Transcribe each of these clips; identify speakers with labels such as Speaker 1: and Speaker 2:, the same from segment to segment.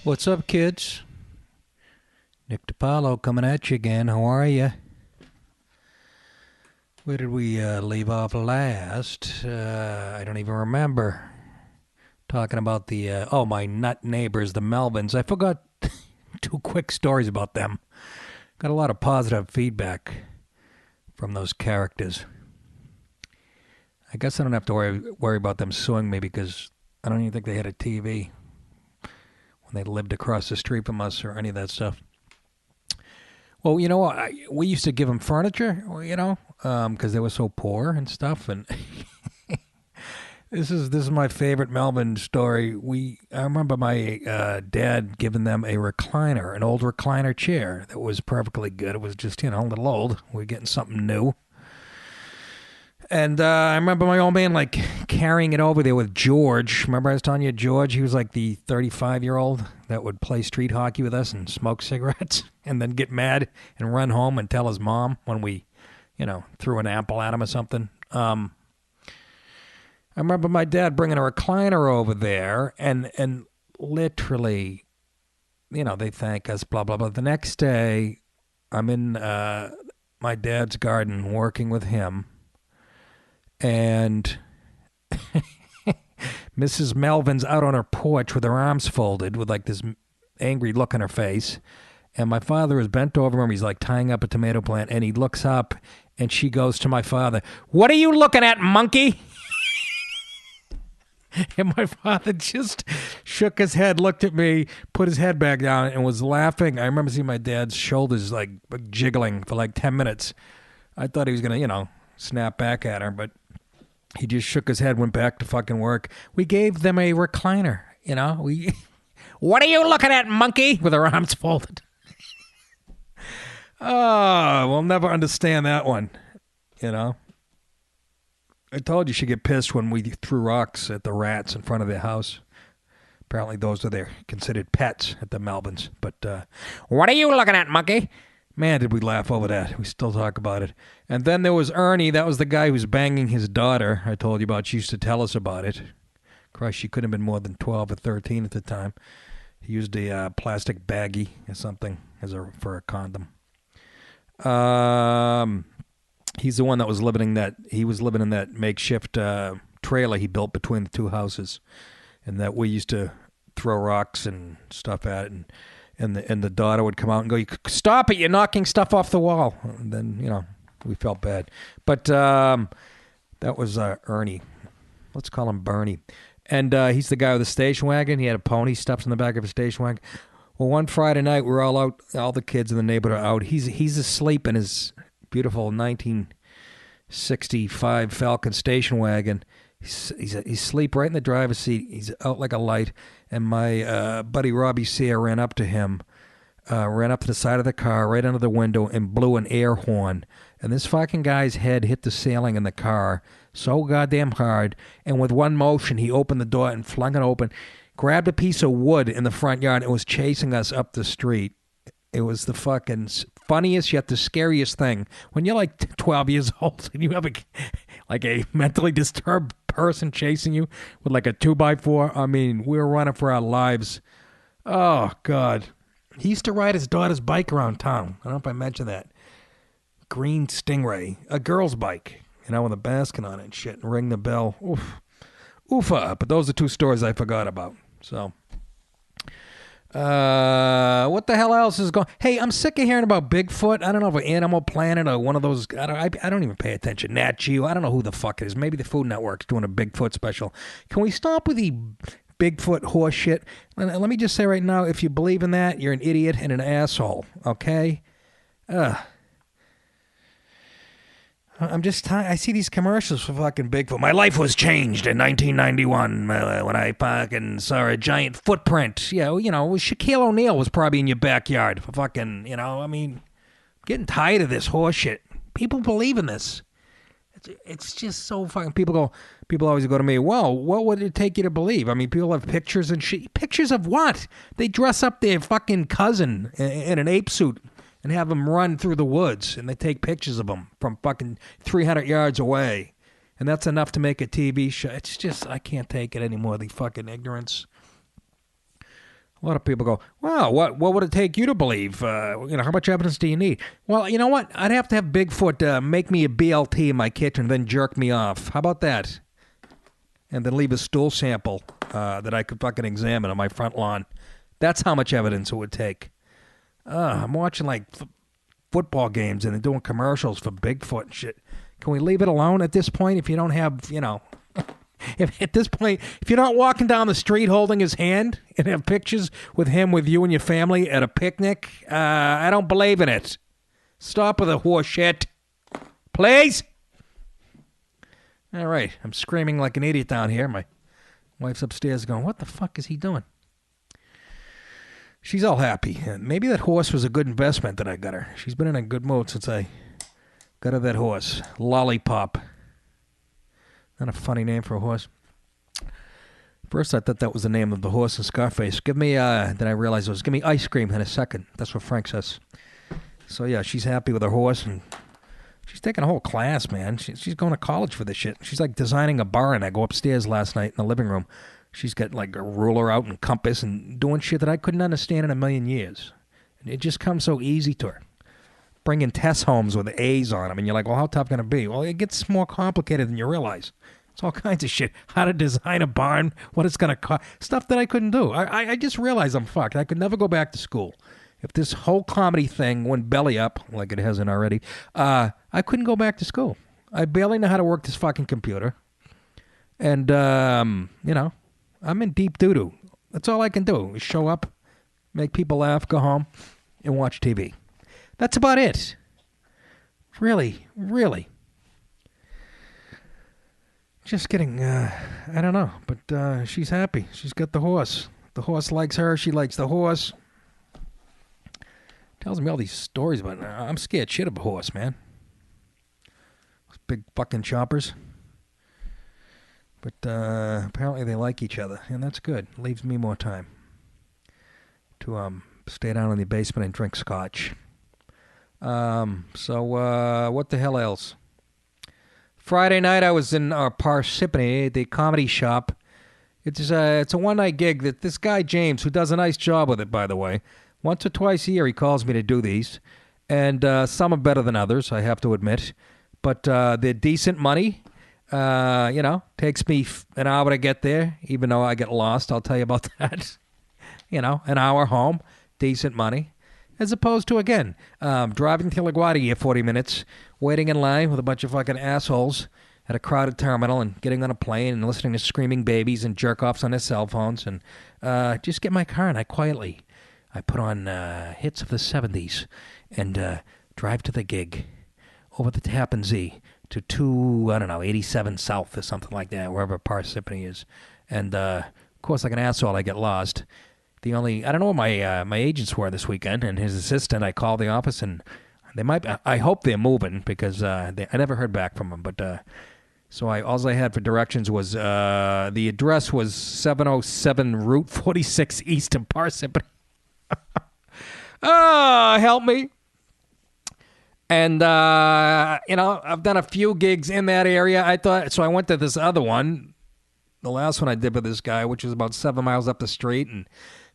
Speaker 1: What's up, kids? Nick DiPaolo coming at you again. How are you? Where did we leave off last? I don't even remember. Talking about my nut neighbors, the Melvins. I forgot two quick stories about them. Got a lot of positive feedback from those characters. I guess I don't have to worry about them suing me because I don't even think they had a TV when they lived across the street from us or any of that stuff. Well, you know what? We used to give them furniture, because they were so poor and stuff. And this is my favorite Melbourne story. I remember my dad giving them a recliner, an old recliner chair that was perfectly good. It was just a little old. We were getting something new. And I remember my old man, carrying it over there with George. Remember I was telling you, George? He was like the 35-year-old that would play street hockey with us and smoke cigarettes and then get mad and run home and tell his mom when we, threw an apple at him or something. I remember my dad bringing a recliner over there and literally, they thank us, blah, blah, blah. The next day, I'm in my dad's garden working with him. And Mrs. Melvin's out on her porch with her arms folded with this angry look on her face. And my father is bent over him. He's tying up a tomato plant. And he looks up and she goes to my father, "What are you looking at, monkey?" And my father just shook his head, looked at me, put his head back down and was laughing. I remember seeing my dad's shoulders jiggling for 10 minutes. I thought he was going to, snap back at her, but he just shook his head, went back to fucking work. We gave them a recliner, What are you looking at, monkey? With her arms folded. Oh, we'll never understand that one, I told you she'd get pissed when we threw rocks at the rats in front of their house. Apparently those are their considered pets at the Melvins. But, what are you looking at, monkey? Man, did we laugh over that. We still talk about it. And then there was Ernie. That was the guy who was banging his daughter I told you about. She used to tell us about it. Christ, she couldn't have been more than 12 or 13 at the time. He used a plastic baggie or something for a condom. He's the one that was living in that makeshift trailer he built between the two houses. And that we used to throw rocks and stuff at it. And the daughter would come out and go, "Stop it, you're knocking stuff off the wall." And then, we felt bad. But that was Ernie. Let's call him Bernie. And he's the guy with the station wagon. He had a pony stuffed in the back of a station wagon. Well, one Friday night, we were all out. All the kids in the neighborhood are out. He's asleep in his beautiful 1965 Falcon station wagon. He's asleep right in the driver's seat. He's out like a light. And my buddy Robbie Sear ran up to him, ran up to the side of the car, right under the window, and blew an air horn. And this fucking guy's head hit the ceiling in the car so goddamn hard. And with one motion, he opened the door and flung it open, grabbed a piece of wood in the front yard, and was chasing us up the street. It was the fucking funniest yet the scariest thing. When you're 12 years old and you have a mentally disturbed person chasing you with a 2x4. I mean, we were running for our lives. Oh, God. He used to ride his daughter's bike around town. I don't know if I mentioned that. Green Stingray. A girl's bike, with a basket on it and shit, and ring the bell. Oof. Oofa. But those are two stories I forgot about. So, what the hell else is going? Hey, I'm sick of hearing about Bigfoot. I don't know if Animal Planet or one of those. I don't even pay attention. Nat Geo. I don't know who the fuck it is. Maybe the Food Network's doing a Bigfoot special. Can we stop with the Bigfoot horse shit? Let me just say right now, if you believe in that, you're an idiot and an asshole. Okay? I'm just tired. I see these commercials for fucking Bigfoot. My life was changed in 1991 when I fucking saw a giant footprint. Yeah, Shaquille O'Neal was probably in your backyard for fucking, getting tired of this horse shit. People believe in this. It's just so fucking. People always go to me, well, what would it take you to believe? I mean, people have pictures and shit. Pictures of what? They dress up their fucking cousin in an ape suit and have them run through the woods, and they take pictures of them from fucking 300 yards away. And that's enough to make a TV show. It's just, I can't take it anymore, the fucking ignorance. A lot of people go, wow, what would it take you to believe? How much evidence do you need? Well, you know what? I'd have to have Bigfoot make me a BLT in my kitchen and then jerk me off. How about that? And then leave a stool sample that I could fucking examine on my front lawn. That's how much evidence it would take. I'm watching like football games and they're doing commercials for Bigfoot and shit. Can we leave it alone at this point if you don't have, if at this point, if you're not walking down the street holding his hand and have pictures with him, with you and your family at a picnic, I don't believe in it. Stop with the horse shit. Please? All right. I'm screaming like an idiot down here. My wife's upstairs going, what the fuck is he doing? She's all happy. Maybe that horse was a good investment that I got her. She's been in a good mood since I got her that horse. Lollipop. Not a funny name for a horse. First, I thought that was the name of the horse in Scarface. Then I realized it was, give me ice cream in a second. That's what Frank says. So, yeah, she's happy with her horse, and she's taking a whole class, man. She's going to college for this shit. She's, like, designing a barn. I go upstairs last night in the living room. She's got, like, a ruler out and compass and doing shit that I couldn't understand in a million years. And it just comes so easy to her. Bringing test homes with A's on them, and you're like, well, how tough can it be? Well, it gets more complicated than you realize. It's all kinds of shit. How to design a barn, what it's going to cost. Stuff that I couldn't do. I just realized I'm fucked. I could never go back to school. If this whole comedy thing went belly up, like it hasn't already, I couldn't go back to school. I barely know how to work this fucking computer. And, I'm in deep doo-doo. That's all I can do is show up, make people laugh, go home, and watch TV. That's about it. Really, really. Just kidding. I don't know, but she's happy. She's got the horse. The horse likes her. She likes the horse. Tells me all these stories about it. I'm scared shit of a horse, man. Those big fucking choppers. But apparently they like each other, and that's good. Leaves me more time to stay down in the basement and drink scotch. So what the hell else? Friday night I was in Parsippany, the comedy shop. It's a one-night gig that this guy James, who does a nice job with it, by the way, once or twice a year he calls me to do these, and some are better than others, I have to admit, but they're decent money. Takes me an hour to get there, even though I get lost. I'll tell you about that. An hour home, decent money. As opposed to, again, driving to LaGuardia 40 minutes, waiting in line with a bunch of fucking assholes at a crowded terminal and getting on a plane and listening to screaming babies and jerk-offs on their cell phones. And just get my car and I put on hits of the 70s and drive to the gig over the Tappan Zee to 87 South or something like that, wherever Parsippany is. And, of course, like an asshole, I get lost. I don't know what my agents were this weekend, and his assistant, I called the office, and I hope they're moving, because I never heard back from them, but, so all I had for directions was, the address was 707 Route 46 east of Parsippany. Help me. And, I've done a few gigs in that area. So I went to this other one, the last one I did with this guy, which was about 7 miles up the street, and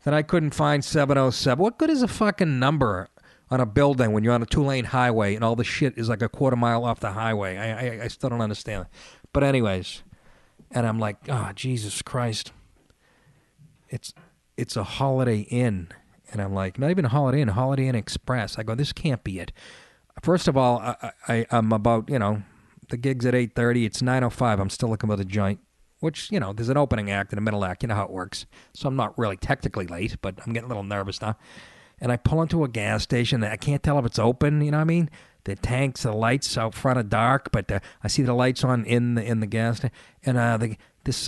Speaker 1: then I couldn't find 707. What good is a fucking number on a building when you're on a 2-lane highway and all the shit is like a quarter mile off the highway? I still don't understand. But anyways, and I'm like, oh, Jesus Christ. It's a Holiday Inn. And I'm like, not even a Holiday Inn, Holiday Inn Express. I go, this can't be it. First of all, I'm about, the gig's at 8:30. It's 9:05. I'm still looking for the joint. Which, there's an opening act and a middle act. You know how it works. So I'm not really technically late, but I'm getting a little nervous now. And I pull into a gas station. I can't tell if it's open, you know what I mean? The tanks, the lights out front are dark, but I see the lights on in the gas station. And this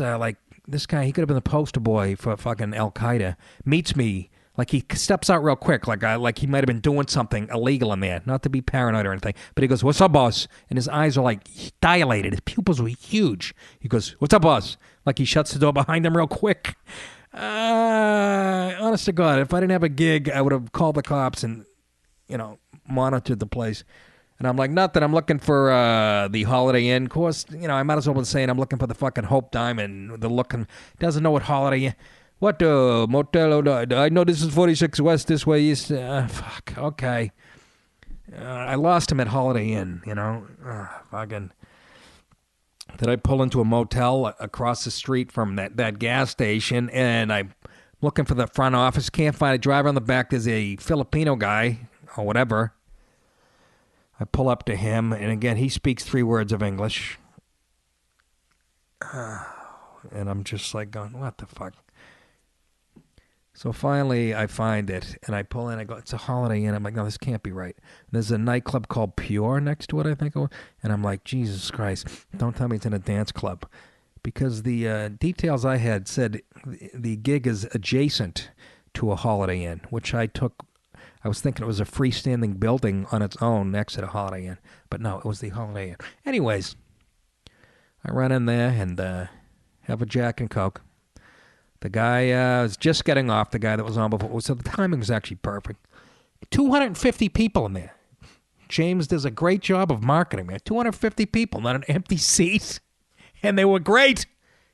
Speaker 1: guy, he could have been the poster boy for fucking Al-Qaeda, meets me. Like, he steps out real quick, like he might have been doing something illegal in there. Not to be paranoid or anything. But he goes, what's up, boss? And his eyes are, like, dilated. His pupils were huge. He goes, what's up, boss? Like, he shuts the door behind him real quick. Honest to God, if I didn't have a gig, I would have called the cops and, monitored the place. And I'm like, not that I'm looking for the Holiday Inn. Of course, I might as well be saying I'm looking for the fucking Hope Diamond. Doesn't know what Holiday Inn. What, motel? I know this is 46 West, this way east. Fuck, okay. I lost him at Holiday Inn, you know. Fucking. Did I pull into a motel across the street from that gas station, and I'm looking for the front office, can't find a driver on the back. There's a Filipino guy, or whatever. I pull up to him, and again, he speaks 3 words of English. And I'm just like going, what the fuck? So finally, I find it, and I pull in. I go, it's a Holiday Inn. I'm like, no, this can't be right. And there's a nightclub called Pure next to it, I think. And I'm like, Jesus Christ, don't tell me it's in a dance club. Because the details I had said the gig is adjacent to a Holiday Inn, which I was thinking it was a freestanding building on its own next to the Holiday Inn. But no, it was the Holiday Inn. Anyways, I run in there and have a Jack and Coke. The guy was just getting off, the guy that was on before. So the timing was actually perfect. 250 people in there. James does a great job of marketing, man. 250 people, not an empty seat. And they were great.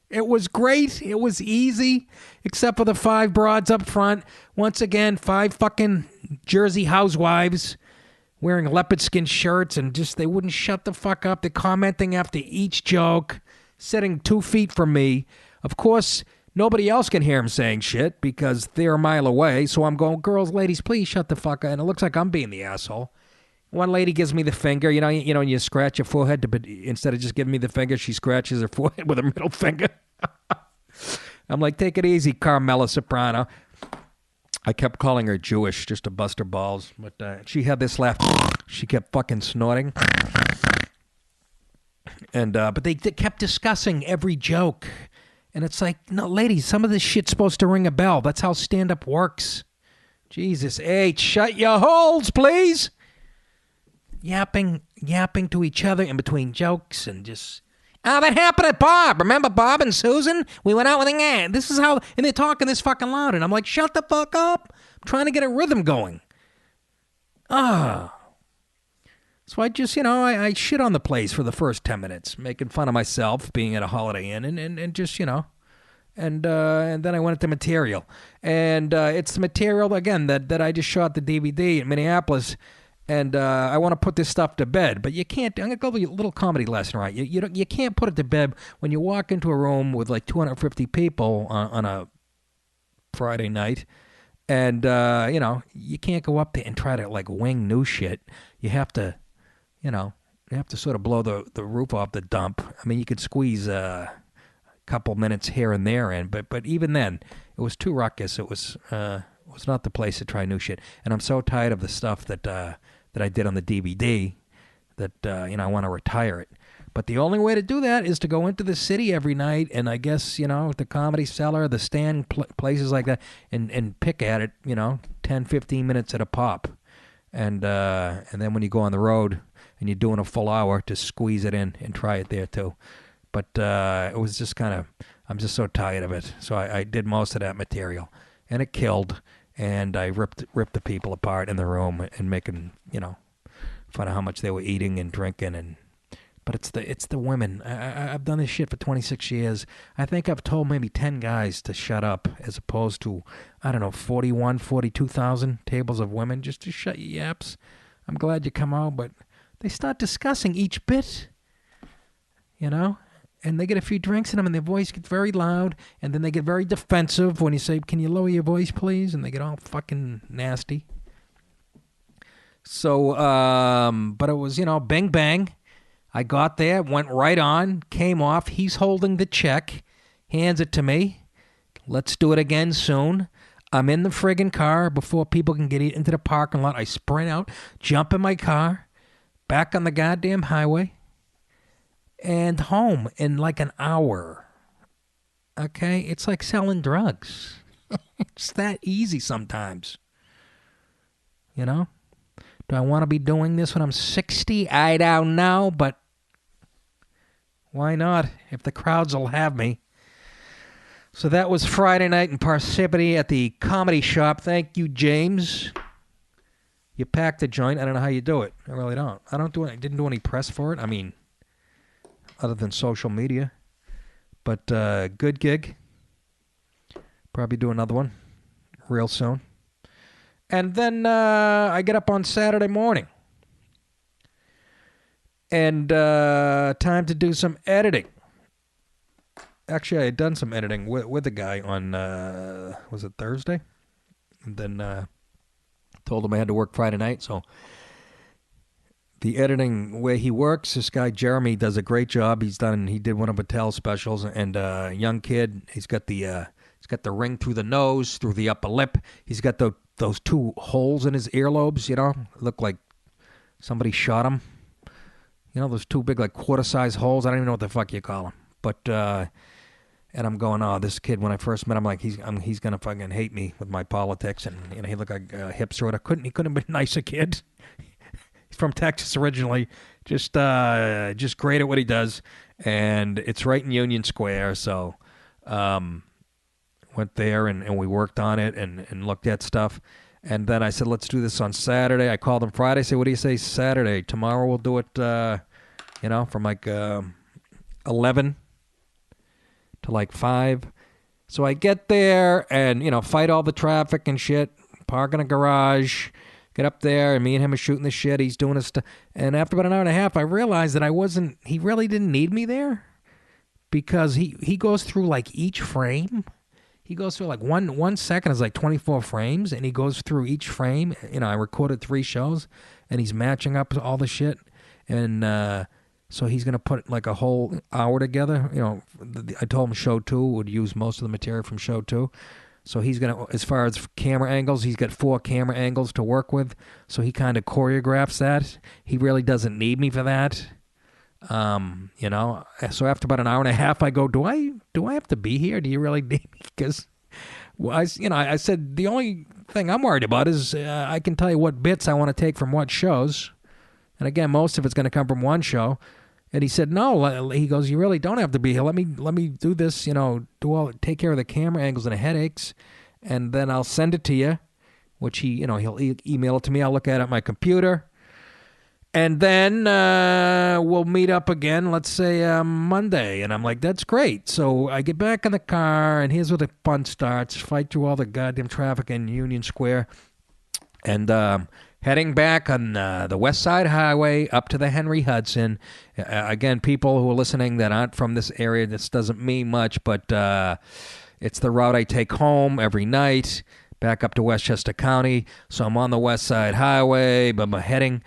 Speaker 1: It was great. It was easy, except for the 5 broads up front. Once again, 5 fucking Jersey housewives wearing leopard skin shirts, and just they wouldn't shut the fuck up. They're commenting after each joke, sitting 2 feet from me. Of course, nobody else can hear him saying shit because they're a mile away. So I'm going, girls, ladies, please shut the fuck up. And it looks like I'm being the asshole. One lady gives me the finger. You know, you scratch your forehead, but instead of just giving me the finger, she scratches her forehead with her middle finger. I'm like, take it easy, Carmela Soprano. I kept calling her Jewish just to bust her balls, but she had this laugh. She kept fucking snorting. And but they kept discussing every joke. And it's like, no, ladies, some of this shit's supposed to ring a bell. That's how stand-up works. Jesus H, shut your holes, please. Yapping to each other in between jokes and just, that happened at Bob. Remember Bob and Susan? We went out with a guy. This is how, and they're talking this fucking loud. And I'm like, shut the fuck up. I'm trying to get a rhythm going. So I just, I shit on the place for the first 10 minutes, making fun of myself being at a Holiday Inn and just, and then I went into material. And it's the material, again, that I just shot the DVD in Minneapolis. And I want to put this stuff to bed, but you can't. I'm going to go with a little comedy lesson, right? You can't put it to bed when you walk into a room with like 250 people on a Friday night. And, you can't go up there and try to like wing new shit. You have to, sort of blow the roof off the dump. I mean, you could squeeze a couple minutes here and there in, but even then, it was too ruckus. It was not the place to try new shit. And I'm so tired of the stuff that I did on the DVD that, I want to retire it. But the only way to do that is to go into the city every night and I guess, the Comedy Cellar, the Stand, places like that, and pick at it, 10, 15 minutes at a pop. And then when you go on the road and you're doing a full hour, to squeeze it in and try it there too. But it was just kind of, I'm just so tired of it. So I did most of that material. And it killed. And I ripped the people apart in the room and making, fun of how much they were eating and drinking. But it's the women. I've done this shit for 26 years. I think I've told maybe 10 guys to shut up as opposed to, 42,000 tables of women just to shut your yaps. I'm glad you come out, but they start discussing each bit, and they get a few drinks in them, and their voice gets very loud, and then they get very defensive when you say, can you lower your voice, please? And they get all fucking nasty. So, but it was, bing, bang. I got there, went right on, came off. He's holding the check, hands it to me. Let's do it again soon. I'm in the friggin' car before people can get into the parking lot. I sprint out, jump in my car, back on the goddamn highway. And home in like an hour. Okay? It's like selling drugs. It's that easy sometimes. Do I want to be doing this when I'm 60? I don't know, but why not? If the crowds will have me. So that was Friday night in Parsippany at the Comedy Shop. Thank you, James. You packed a joint. I don't know how you do it. I really don't. I didn't do any press for it. I mean, other than social media. But good gig. Probably do another one real soon. And then I get up on Saturday morning. And time to do some editing. Actually, I had done some editing with the guy on, was it Thursday? And then told him I had to work Friday night. So the editing where he works, this guy Jeremy does a great job. He did one of Mattel's specials, and young kid. He's got the ring through the nose, through the upper lip. He's got those two holes in his earlobes. Look like somebody shot him. Those two big like quarter-size holes. I don't even know what the fuck you call them. But and I'm going, oh, this kid. When I first met him, like he's gonna fucking hate me with my politics, and he looked like a hipster. He couldn't have been a nicer kid. He's from Texas originally, just great at what he does, and it's right in Union Square. So went there and we worked on it and looked at stuff. And then I said, let's do this on Saturday. I called him Friday. I said, what do you say Saturday? Tomorrow we'll do it, from like 11 to like 5. So I get there and, fight all the traffic and shit, park in a garage, get up there, and me and him are shooting the shit. He's doing his stuff. And after about an hour and a half, I realized that he really didn't need me there, because he goes through like each frame. He goes through like 1 second is like 24 frames, and he goes through each frame. I recorded 3 shows, and he's matching up all the shit. And so he's going to put like a whole hour together. I told him show 2 would use most of the material from show 2. So he's going to, as far as camera angles, he's got 4 camera angles to work with. So he kind of choreographs that. He really doesn't need me for that. So after about an hour and a half, I go, do I have to be here? Do you really need me? Because, I said, the only thing I'm worried about is I can tell you what bits I want to take from what shows. And again, most of it's going to come from one show. And he said, no. He goes, you really don't have to be here. Let me do this, take care of the camera angles and the headaches, and then I'll send it to you, which he'll email it to me. I'll look at it on my computer. And then we'll meet up again, let's say Monday. And I'm like, that's great. So I get back in the car, and here's where the fun starts. Fight through all the goddamn traffic in Union Square. And heading back on the West Side Highway up to the Henry Hudson. Again, people who are listening that aren't from this area, this doesn't mean much, but it's the route I take home every night, back up to Westchester County. So I'm on the West Side Highway, but I'm heading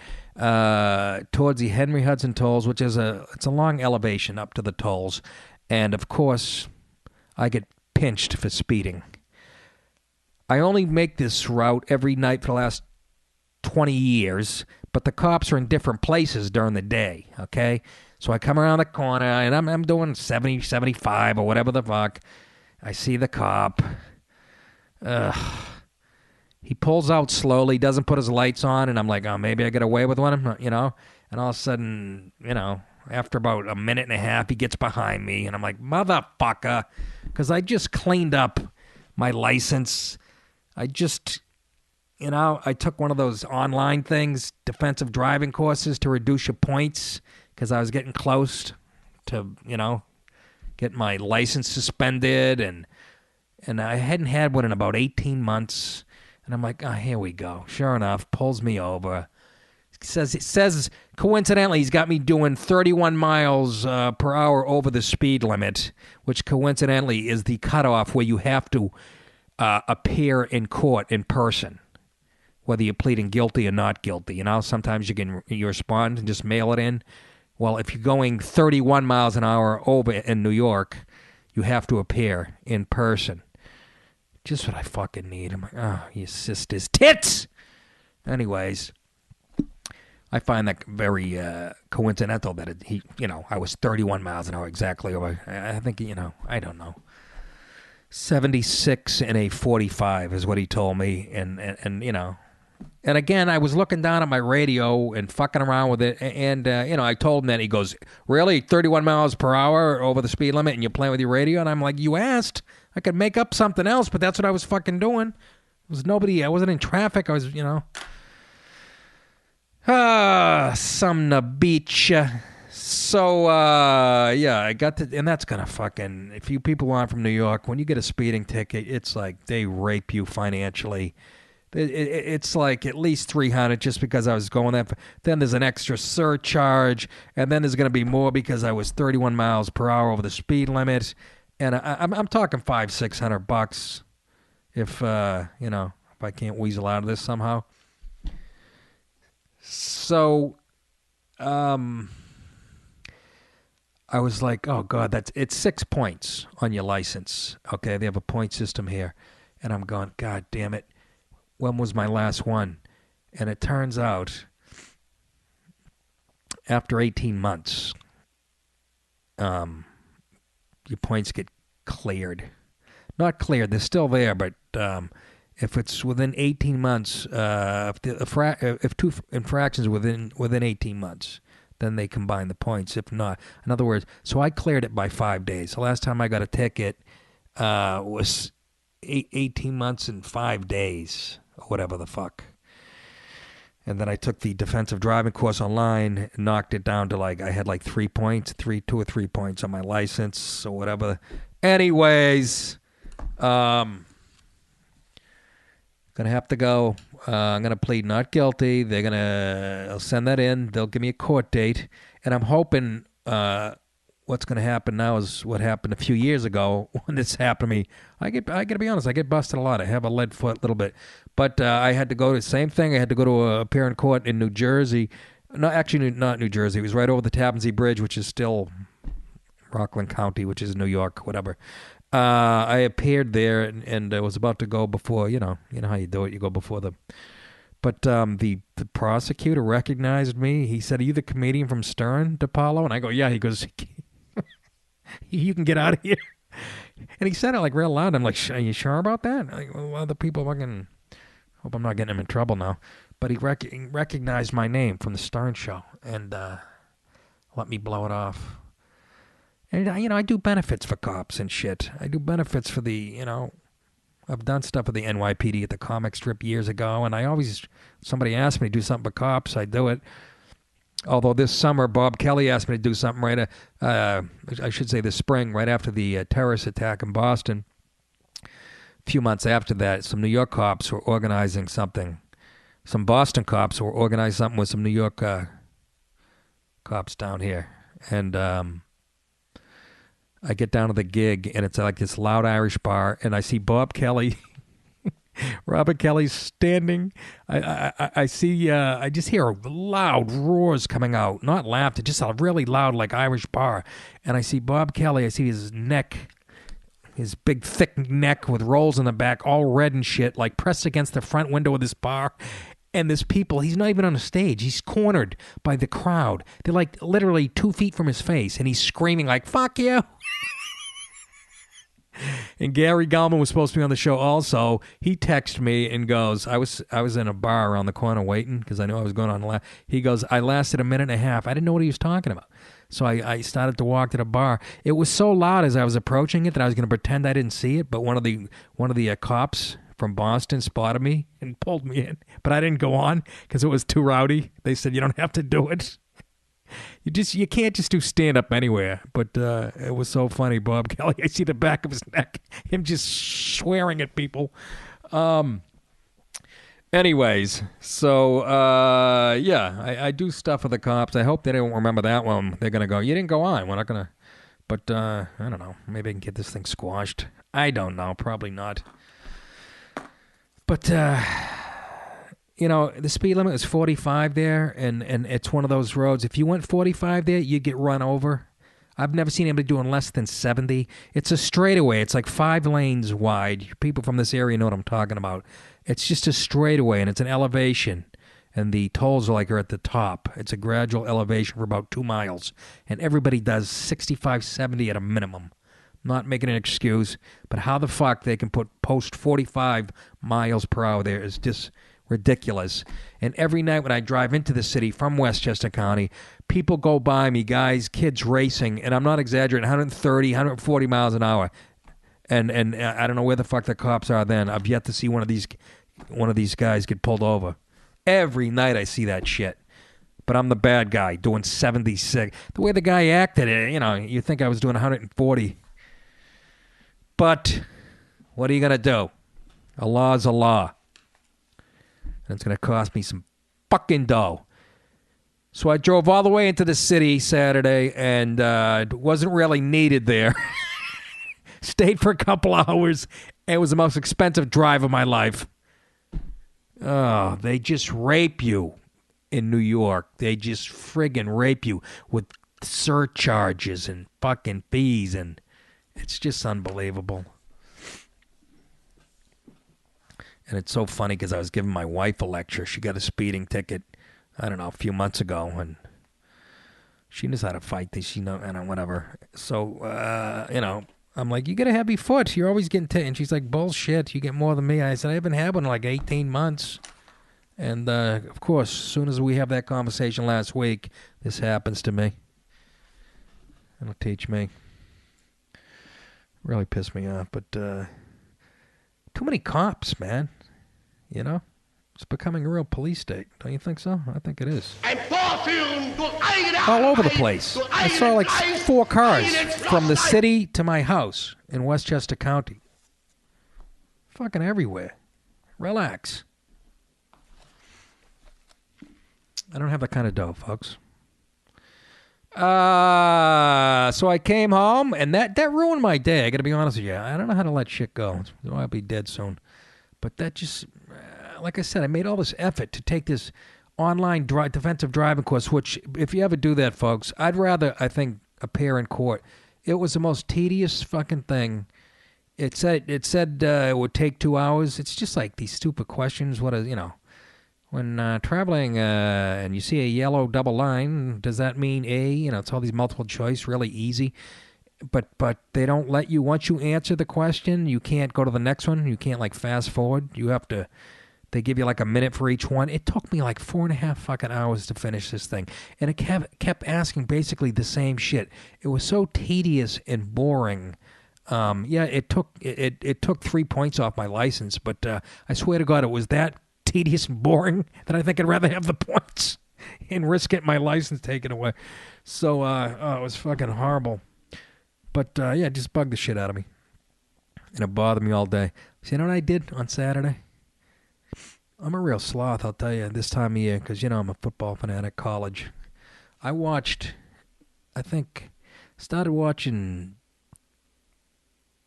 Speaker 1: towards the Henry Hudson tolls, which is it's a long elevation up to the tolls. And of course, I get pinched for speeding. I only make this route every night for the last 20 years, but the cops are in different places during the day, okay? So I come around the corner, and I'm doing 70, 75, or whatever the fuck. I see the cop. He pulls out slowly, doesn't put his lights on, and I'm like, oh, maybe I get away with one, And all of a sudden, after about a minute and a half, he gets behind me, and I'm like, motherfucker, because I just cleaned up my license. I took one of those online things, defensive driving courses, to reduce your points, because I was getting close to, get my license suspended, and I hadn't had one in about 18 months. And I'm like, oh, here we go. Sure enough, pulls me over. It says coincidentally, he's got me doing 31 miles per hour over the speed limit, which coincidentally is the cutoff where you have to appear in court in person, whether you're pleading guilty or not guilty. Sometimes you respond and just mail it in. Well, if you're going 31 miles an hour over in New York, you have to appear in person. Just what I fucking need. I'm like, oh, you sister's tits! Anyways, I find that very coincidental that I was 31 miles an hour exactly. I think, I don't know. 76 in a 45 is what he told me. And again, I was looking down at my radio and fucking around with it. And, I told him that. He goes, really? 31 miles per hour over the speed limit, and you're playing with your radio? And I'm like, you asked. I could make up something else, but that's what I was fucking doing. There was nobody. I wasn't in traffic. I was, some the beach. So, yeah, I got to, and that's gonna fucking, if you people aren't from New York, when you get a speeding ticket, it's like they rape you financially. It's like at least 300 just because I was going there. Then there's an extra surcharge, and then there's gonna be more because I was 31 miles per hour over the speed limit, and I'm talking $500-600 if if I can't weasel out of this somehow. So, um. I was like, oh God, it's 6 points on your license. Okay, they have a point system here. And I'm going, God damn it. When was my last one? And it turns out after 18 months, your points get cleared. Not cleared, they're still there, but if it's within 18 months, if two infractions within 18 months, then they combine the points. If not, in other words, so I cleared it by 5 days. The last time I got a ticket was 18 months and 5 days, or whatever the fuck. And then I took the defensive driving course online, knocked it down to like, I had like 3 points, 2 or 3 points on my license, or whatever. Anyways, gonna have to go. I'm gonna plead not guilty. I'll send that in. They'll give me a court date, and I'm hoping what's gonna happen now is what happened a few years ago when this happened to me. I gotta be honest. I get busted a lot. I have a lead foot a little bit, but I had to go to the same thing. I had to go to appear in court in New Jersey. No, actually, not New Jersey. It was right over the Tappan Zee Bridge, which is still Rockland County, which is New York, whatever. I appeared there and I was about to go before, you know how you do it. You go before but the prosecutor recognized me. He said, "Are you the comedian from Stern, DiPaolo?" And I go, "Yeah." He goes, "You can get out of here." And he said it like real loud. I'm like, "Are you sure about that?" Like, well, other people fucking, hope I'm not getting him in trouble now. But he recognized my name from the Stern show and let me blow it off. And, I do benefits for cops and shit. I do benefits for I've done stuff with the NYPD at the comic strip years ago, and somebody asked me to do something for cops, I do it. Although this summer, Bob Kelly asked me to do something I should say this spring, right after the terrorist attack in Boston. A few months after that, some New York cops were organizing something. Some Boston cops were organizing something with some New York cops down here. And I get down to the gig, and it's like this loud Irish bar, and I see Bob Kelly, Robert Kelly's standing. I see, I just hear loud roars coming out, not laughter, just a really loud, like Irish bar. And I see Bob Kelly, I see his neck, his big thick neck with rolls in the back, all red and shit, like pressed against the front window of this bar. And there's people, he's not even on the stage. He's cornered by the crowd. They're like literally 2 feet from his face, and he's screaming like, "Fuck you." And Gary Gulman was supposed to be on the show also. He texted me and goes, I was in a bar around the corner waiting because I knew I was going on. He goes, "I lasted a minute and a half. I didn't know what he was talking about. So I started to walk to the bar. It was so loud as I was approaching it that I was going to pretend I didn't see it, but one of the cops from Boston spotted me and pulled me in, but I didn't go on because it was too rowdy. They said, "You don't have to do it. You can't just do stand up anywhere." But it was so funny, Bob Kelly. I see the back of his neck, him just swearing at people. Anyways, so yeah, I do stuff for the cops. I hope they don't remember that one. They're gonna go, "You didn't go on. We're not gonna." But I don't know. Maybe I can get this thing squashed. I don't know. Probably not. But, the speed limit is 45 there, and it's one of those roads. If you went 45 there, you'd get run over. I've never seen anybody doing less than 70. It's a straightaway. It's like 5 lanes wide. People from this area know what I'm talking about. It's just a straightaway, and it's an elevation, and the tolls are at the top. It's a gradual elevation for about 2 miles, and everybody does 65, 70 at a minimum. Not making an excuse, but how the fuck they can post 45 miles per hour there is just ridiculous. And every night when I drive into the city from Westchester County, people go by me, guys, kids racing, and I'm not exaggerating, 130, 140 miles an hour. And I don't know where the fuck the cops are then. I've yet to see one of these guys get pulled over. Every night I see that shit. but I'm the bad guy doing 76. The way the guy acted, you think I was doing 140. But what are you going to do? A law's a law. And it's going to cost me some fucking dough. So I drove all the way into the city Saturday and wasn't really needed there. Stayed for a couple hours. It was the most expensive drive of my life. Oh, they just rape you in New York. They just friggin' rape you with surcharges and fucking fees, and it's just unbelievable. And it's so funny because I was giving my wife a lecture. She got a speeding ticket, I don't know, a few months ago, and she knows how to fight this, whatever. So, I'm like, you got a heavy foot. You're always getting and she's like, bullshit, you get more than me. I said, I haven't had one in like 18 months. And, of course, as soon as we have that conversation last week, this happens to me. It'll teach me. Really pissed me off, but too many cops, man. It's becoming a real police state. Don't you think so? I think it is. All over the place. I saw like 4 cars from the city to my house in Westchester County. Fucking everywhere. Relax. I don't have that kind of dough, folks. So I came home, and that ruined my day. I got to be honest with you. I don't know how to let shit go. I'll be dead soon. But that just, like I said, I made all this effort to take this online defensive driving course, which, if you ever do that, folks, I'd rather, I think, appear in court. It was the most tedious fucking thing. It said it would take 2 hours. It's just like these stupid questions. When traveling and you see a yellow double line, does that mean A? It's all these multiple choice, really easy. But they don't let you, once you answer the question, you can't go to the next one. You can't like fast forward. You have to, they give you like a minute for each one. It took me like 4.5 fucking hours to finish this thing. And it kept asking basically the same shit. It was so tedious and boring. It took 3 points off my license, but I swear to God, it was that tedious and boring that I think I'd rather have the points and risk getting my license taken away. So it was fucking horrible. But it just bugged the shit out of me. And it bothered me all day. So you know what I did on Saturday? I'm a real sloth, I'll tell you, this time of year, because, I'm a football fanatic, college. Started watching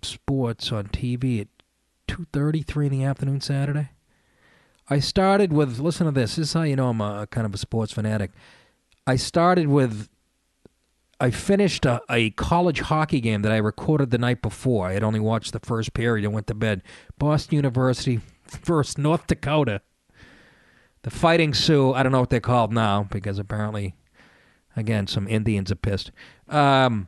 Speaker 1: sports on TV at 2:30, 3 in the afternoon Saturday. I started with, listen to this is how you know I'm a kind of a sports fanatic. I finished a college hockey game that I recorded the night before. I had only watched the first period and went to bed. Boston University versus North Dakota. The Fighting Sioux, I don't know what they're called now, because apparently, again, some Indians are pissed. Boston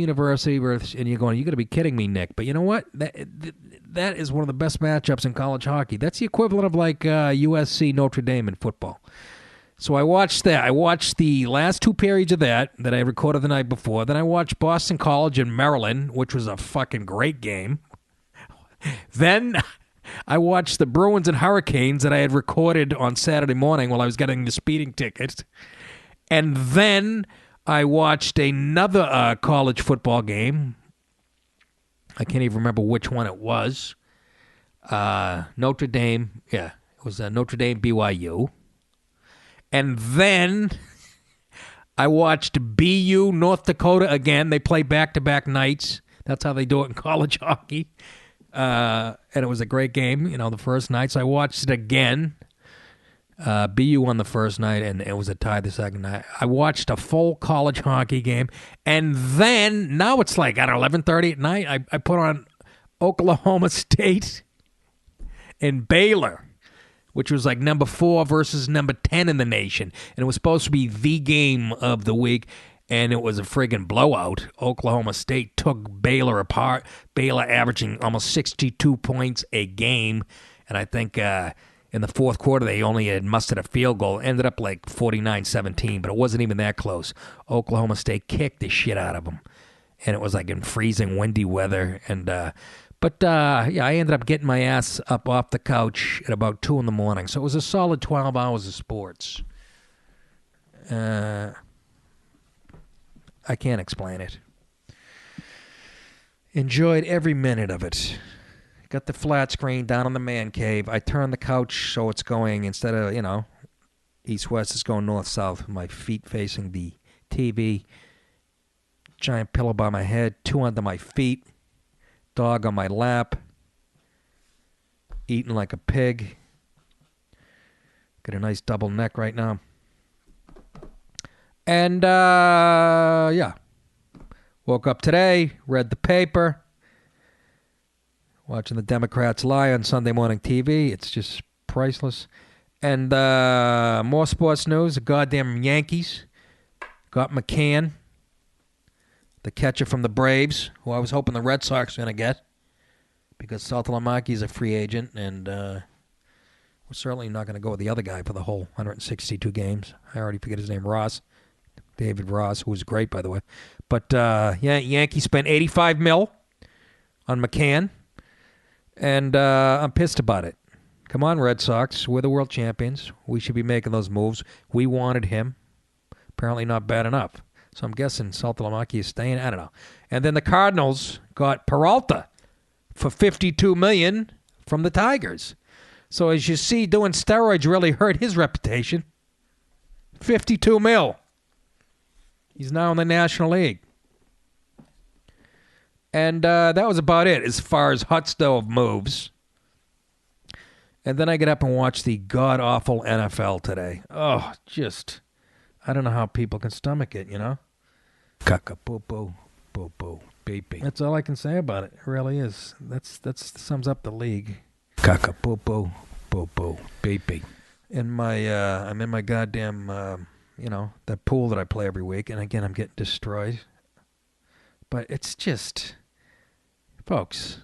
Speaker 1: University versus, and you're going, you got to be kidding me, Nick. But you know what? That is one of the best matchups in college hockey. That's the equivalent of like USC Notre Dame in football. So I watched that. I watched the last 2 periods of that I recorded the night before. Then I watched Boston College in Maryland, which was a fucking great game. Then I watched the Bruins and Hurricanes that I had recorded on Saturday morning while I was getting the speeding ticket. And then I watched another college football game. I can't even remember which one it was. Notre Dame. Yeah, it was Notre Dame BYU. And then I watched BU North Dakota again. They play back-to-back nights. That's how they do it in college hockey. And it was a great game, the first night. So I watched it again. BU won the first night, and it was a tie the second night. I watched a full college hockey game. And then, now it's like at 11:30 at night, I put on Oklahoma State and Baylor, which was like number 4 versus number 10 in the nation. And it was supposed to be the game of the week, and it was a friggin' blowout. Oklahoma State took Baylor apart, Baylor averaging almost 62 points a game. And I think in the fourth quarter, they only had mustered a field goal. Ended up like 49-17, but it wasn't even that close. Oklahoma State kicked the shit out of them. And it was like in freezing, windy weather. And But, yeah, I ended up getting my ass up off the couch at about 2 in the morning. So it was a solid 12 hours of sports. I can't explain it. Enjoyed every minute of it. Got the flat screen down in the man cave. I turned the couch so it's going, instead of, east-west, it's going north-south. My feet facing the TV. Giant pillow by my head. 2 under my feet. Dog on my lap. Eating like a pig. Got a nice double neck right now. And, yeah. Woke up today, read the paper, watching the Democrats lie on Sunday morning TV. It's just priceless. And more sports news. The goddamn Yankees got McCann, the catcher from the Braves, who I was hoping the Red Sox were going to get, because Saltalamacchi is a free agent, and we're certainly not going to go with the other guy for the whole 162 games. I already forget his name, Ross. David Ross, who was great, by the way. But, yeah, Yankees spent $85 million on McCann, and I'm pissed about it. Come on, Red Sox. We're the world champions. We should be making those moves. We wanted him. Apparently not bad enough. So I'm guessing Saltalamacchi is staying. I don't know. And then the Cardinals got Peralta for $52 million from the Tigers. So as you see, doing steroids really hurt his reputation. $52 million. He's now in the National League. And that was about it as far as hot stove moves. And then I get up and watch the god-awful NFL today. Oh, just, I don't know how people can stomach it, Kaka-poo-poo, poo-poo, beeping. That's all I can say about it. It really is. That sums up the league. Kaka-poo-poo, poo-poo, beeping. I'm in my goddamn... that pool that I play every week. And again, I'm getting destroyed. But it's just, folks,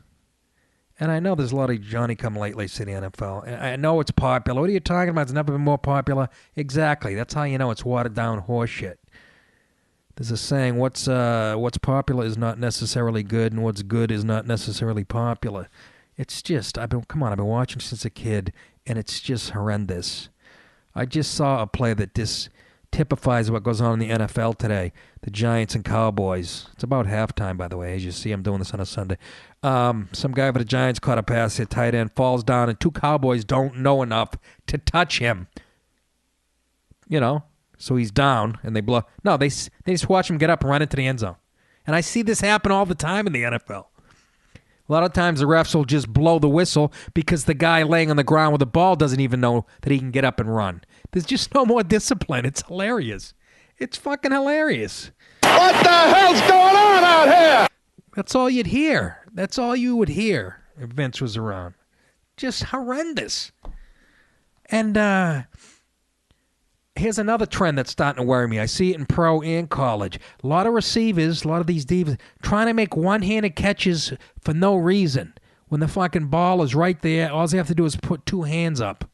Speaker 1: and I know there's a lot of Johnny-come-latelys in the NFL. And I know it's popular. What are you talking about? It's never been more popular. Exactly. That's how you know it's watered-down horseshit. There's a saying, what's popular is not necessarily good, and what's good is not necessarily popular. It's just, I've been watching since a kid, and it's just horrendous. I just saw a play that typifies what goes on in the NFL today. The Giants and Cowboys. It's about halftime, by the way, as you see. I'm doing this on a Sunday. Some guy for the Giants caught a pass. Their tight end falls down, and 2 Cowboys don't know enough to touch him. So he's down, and they blow. No, they just watch him get up and run into the end zone. And I see this happen all the time in the NFL. A lot of times the refs will just blow the whistle because the guy laying on the ground with the ball doesn't even know that he can get up and run. There's just no more discipline. It's hilarious. It's fucking hilarious.
Speaker 2: What the hell's going on out here?
Speaker 1: That's all you'd hear. That's all you would hear if Vince was around. Just horrendous. And here's another trend that's starting to worry me. I see it in pro and college. A lot of receivers, a lot of these divas, trying to make one-handed catches for no reason. When the fucking ball is right there, all they have to do is put 2 hands up.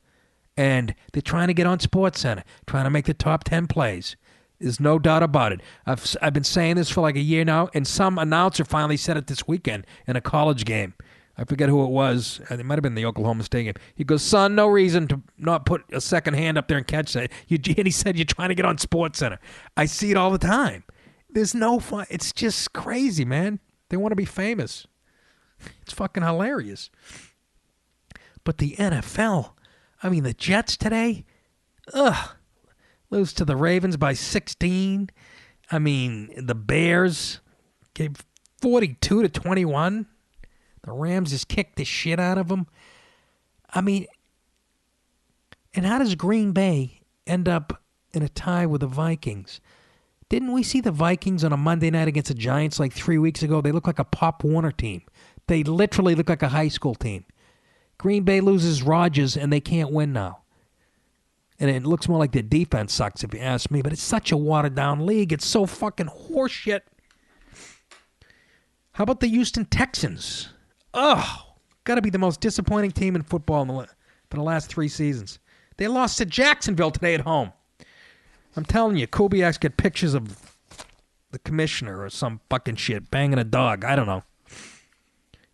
Speaker 1: And they're trying to get on SportsCenter, trying to make the top 10 plays. There's no doubt about it. I've been saying this for like a year now, and some announcer finally said it this weekend in a college game. I forget who it was. It might have been the Oklahoma State game. He goes, son, no reason to not put a second hand up there and catch that. And he said, you're trying to get on SportsCenter. I see it all the time. There's no fun. It's just crazy, man. They want to be famous. It's fucking hilarious. But the NFL, I mean, the Jets today, lose to the Ravens by 16. I mean, the Bears gave 42-21. The Rams just kicked the shit out of them. I mean, and how does Green Bay end up in a tie with the Vikings? Didn't we see the Vikings on a Monday night against the Giants like 3 weeks ago? They look like a Pop Warner team. They literally look like a high school team. Green Bay loses Rodgers, and they can't win now. And it looks more like their defense sucks, if you ask me. But it's such a watered-down league. It's so fucking horseshit. How about the Houston Texans? Got to be the most disappointing team in football for the last 3 seasons. They lost to Jacksonville today at home. I'm telling you, Kubiak's got pictures of the commissioner or some fucking shit banging a dog. I don't know.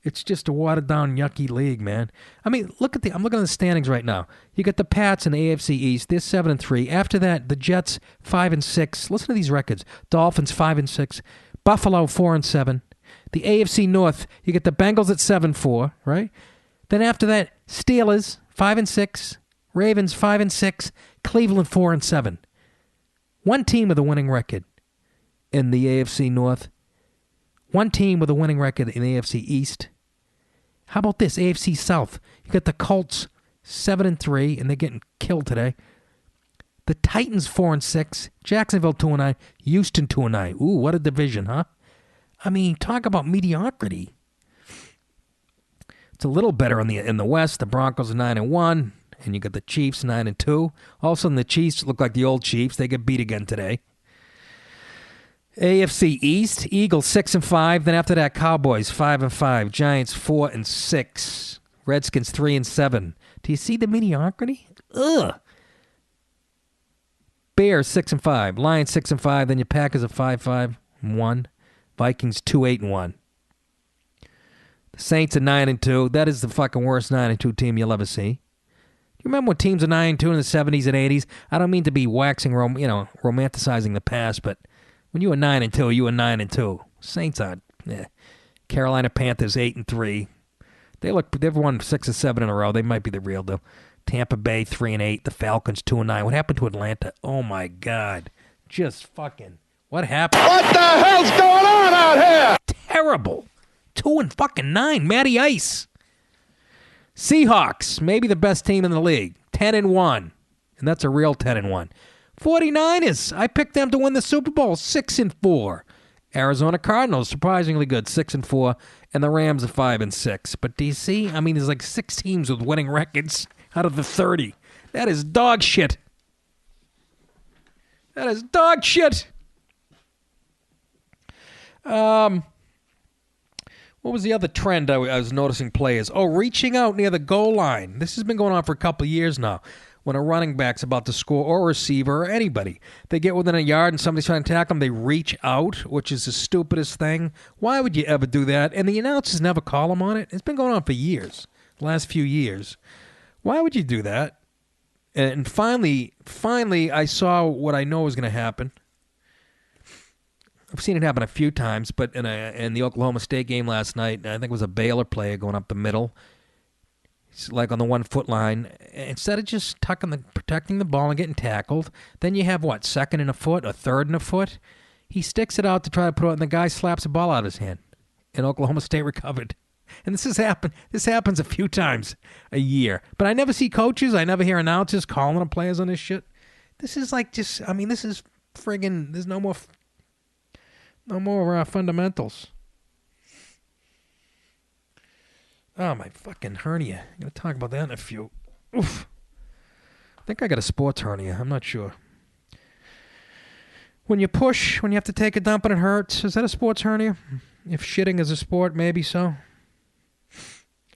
Speaker 1: It's just a watered-down, yucky league, man. I mean, I'm looking at the standings right now. You got the Pats in the AFC East. They're 7-3. After that, the Jets 5-6. Listen to these records: Dolphins 5-6, Buffalo 4-7. The AFC North, you get the Bengals at 7-4, right? Then after that, Steelers 5-6, Ravens 5-6, Cleveland 4-7. One team with a winning record in the AFC North. One team with a winning record in the AFC East. How about this? AFC South. You got the Colts 7-3, and they're getting killed today. The Titans 4-6, Jacksonville 2-9, Houston 2-9. Ooh, what a division, huh? I mean, talk about mediocrity. It's a little better in the West. The Broncos are 9-1, and you got the Chiefs 9-2. All of a sudden, the Chiefs look like the old Chiefs. They get beat again today. AFC East, Eagles 6-5. Then after that, Cowboys 5-5, Giants 4-6, Redskins 3-7. Do you see the mediocrity? Ugh. Bears 6-5, Lions 6-5. Then your Packers are 5-5-1, Vikings 2-8-1. The Saints are 9-2. That is the fucking worst 9-2 team you'll ever see. You remember when teams are 9-2 in the 70s and 80s? I don't mean to be romanticizing the past, but when you were 9-2, you were 9-2. Saints are. Carolina Panthers 8-3. They've won 6 or 7 in a row. They might be the real deal. Tampa Bay 3-8. The Falcons 2-9. What happened to Atlanta? Oh my God! Just fucking what happened?
Speaker 2: What the hell's going on out here?
Speaker 1: Terrible. 2-9. Matty Ice. Seahawks, maybe the best team in the league. 10-1, and that's a real 10-1. 49ers, I picked them to win the Super Bowl, 6-4. Arizona Cardinals, surprisingly good, 6-4, and the Rams are 5-6. But do you see? I mean, there's like 6 teams with winning records out of the 30. That is dog shit. That is dog shit. What was the other trend I was noticing players? Oh, reaching out near the goal line. This has been going on for a couple of years now. When a running back's about to score, or a receiver, or anybody, they get within a yard and somebody's trying to tackle them, they reach out, which is the stupidest thing. Why would you ever do that? And the announcers never call them on it. It's been going on for years, the last few years. Why would you do that? And finally, I saw what I know was going to happen. I've seen it happen a few times, but in the Oklahoma State game last night, I think it was a Baylor player going up the middle. It's like on the 1 foot line. Instead of just protecting the ball and getting tackled, then you have what, 2nd and a foot, or 3rd and a foot? He sticks it out to try to put it, and the guy slaps the ball out of his hand. And Oklahoma State recovered. And this happens a few times a year. But I never see coaches, I never hear announcers calling on players on this shit. This is like this is friggin', there's no more fundamentals. Oh, my fucking hernia. I'm going to talk about that in a few. Oof. I think I got a sports hernia. I'm not sure. When you push, when you have to take a dump and it hurts, is that a sports hernia? If shitting is a sport, maybe so.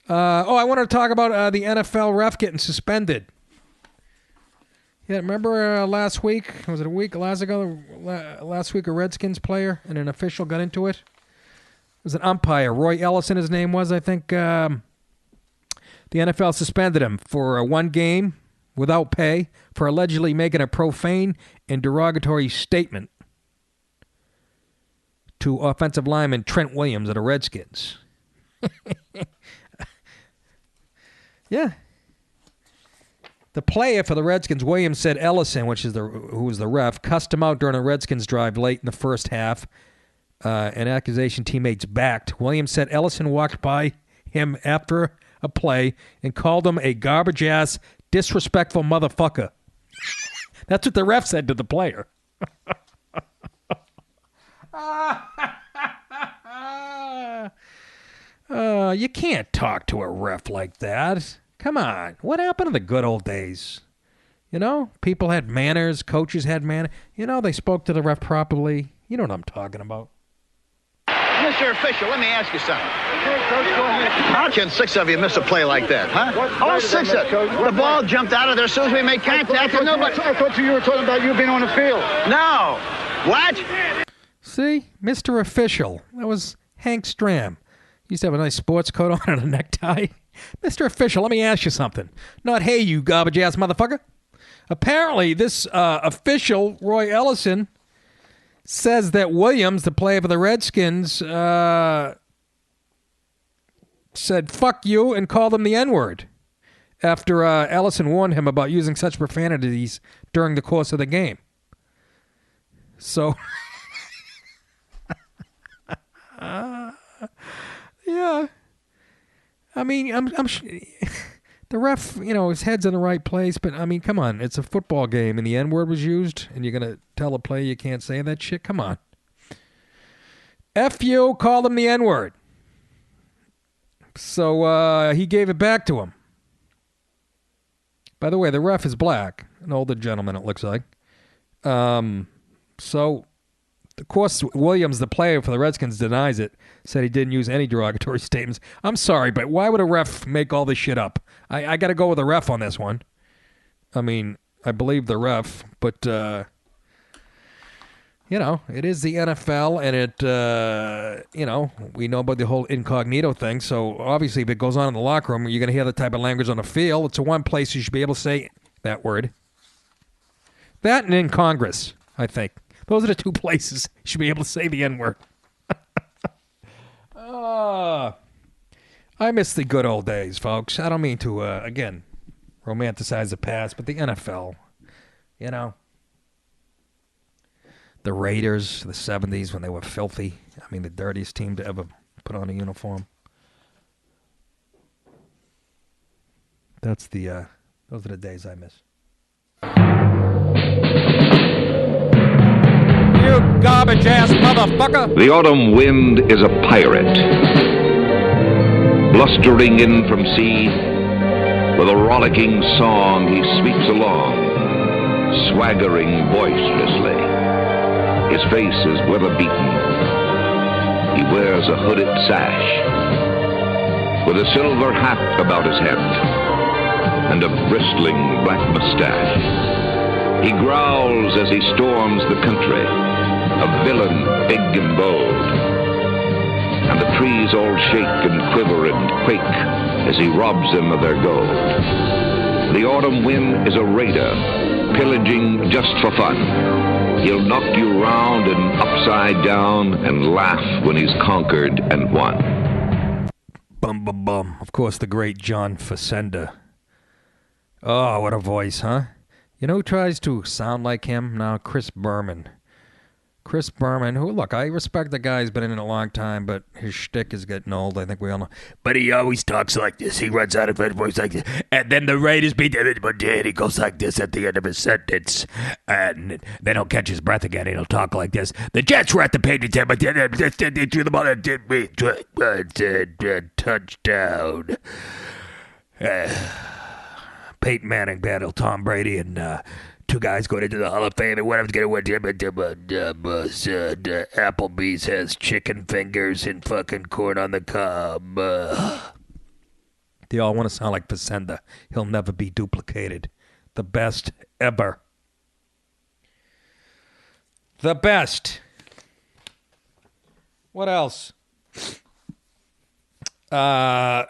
Speaker 1: I wanted to talk about the NFL ref getting suspended. Yeah, remember last week? Was it a week? Last week, a Redskins player and an official got into it. It was an umpire, Roy Ellison, his name was. I think the NFL suspended him for 1 game without pay for allegedly making a profane and derogatory statement to offensive lineman Trent Williams of the Redskins. Yeah. The player for the Redskins, Williams, said Ellison, who was the ref, cussed him out during a Redskins drive late in the first half. An accusation teammates backed. Williams said Ellison walked by him after a play and called him a garbage-ass, disrespectful motherfucker. That's what the ref said to the player. You can't talk to a ref like that. Come on. What happened to the good old days? You know, people had manners, coaches had manners. You know, they spoke to the ref properly. You know what I'm talking about.
Speaker 3: Mr. Official, let me ask you something. How can 6 of you miss a play like that, huh? All 6 of you. The ball jumped out of there as soon as we made contact. And nobody...
Speaker 2: I thought you were talking about you being on the field.
Speaker 3: No. What?
Speaker 1: See? Mr. Official. That was Hank Stram. He used to have a nice sports coat on and a necktie. Mr. Official, let me ask you something. Not, hey, you garbage-ass motherfucker. Apparently, this official, Roy Ellison, says that Williams, the player for the Redskins, said, fuck you, and called him the N-word after Ellison warned him about using such profanities during the course of the game. So, yeah. I mean, I'm the ref, his head's in the right place, but I mean, come on, it's a football game, and the N-word was used, and you're gonna tell a player you can't say that shit? Come on. F you, called him the N-word. So he gave it back to him. By the way, the ref is black, an older gentleman, it looks like. So, of course, Williams, the player for the Redskins, denies it, said he didn't use any derogatory statements. I'm sorry, but why would a ref make all this shit up? I got to go with the ref on this one. I mean, I believe the ref, but, it is the NFL, and we know about the whole incognito thing, so obviously if it goes on in the locker room, you're going to hear the type of language on the field. It's the one place you should be able to say that word. That and in Congress, I think. Those are the two places you should be able to say the N-word. I miss the good old days, folks. I don't mean to, again, romanticize the past, but the NFL, the Raiders, the 70s when they were filthy. I mean, the dirtiest team to ever put on a uniform. Those are the days I miss. You garbage-ass motherfucker!
Speaker 4: The autumn wind is a pirate, blustering in from sea. With a rollicking song he sweeps along, swaggering boisterously. His face is weather-beaten. He wears a hooded sash, with a silver hat about his head, and a bristling black mustache. He growls as he storms the country, a villain big and bold. And the trees all shake and quiver and quake as he robs them of their gold. The autumn wind is a raider, pillaging just for fun. He'll knock you round and upside down and laugh when he's conquered and won.
Speaker 1: Bum, bum, bum. Of course, the great John Facenda. Oh, what a voice, huh? You know who tries to sound like him now? Chris Berman. Chris Berman, who, look, I respect the guy. He's been in it a long time, but his shtick is getting old. I think we all know. But he always talks like this. He runs out of his voice like this. And then the Raiders beat it, but he goes like this at the end of his sentence. And then he'll catch his breath again, and he'll talk like this. The Jets were at the Patriots, but they threw the ball and did me touchdown. Peyton Manning battled Tom Brady, and two guys going into the Hall of Fame, and one of them's going to win. Applebee's has chicken fingers and fucking corn on the cob. They all want to sound like Facenda. He'll never be duplicated. The best ever. The best. What else? There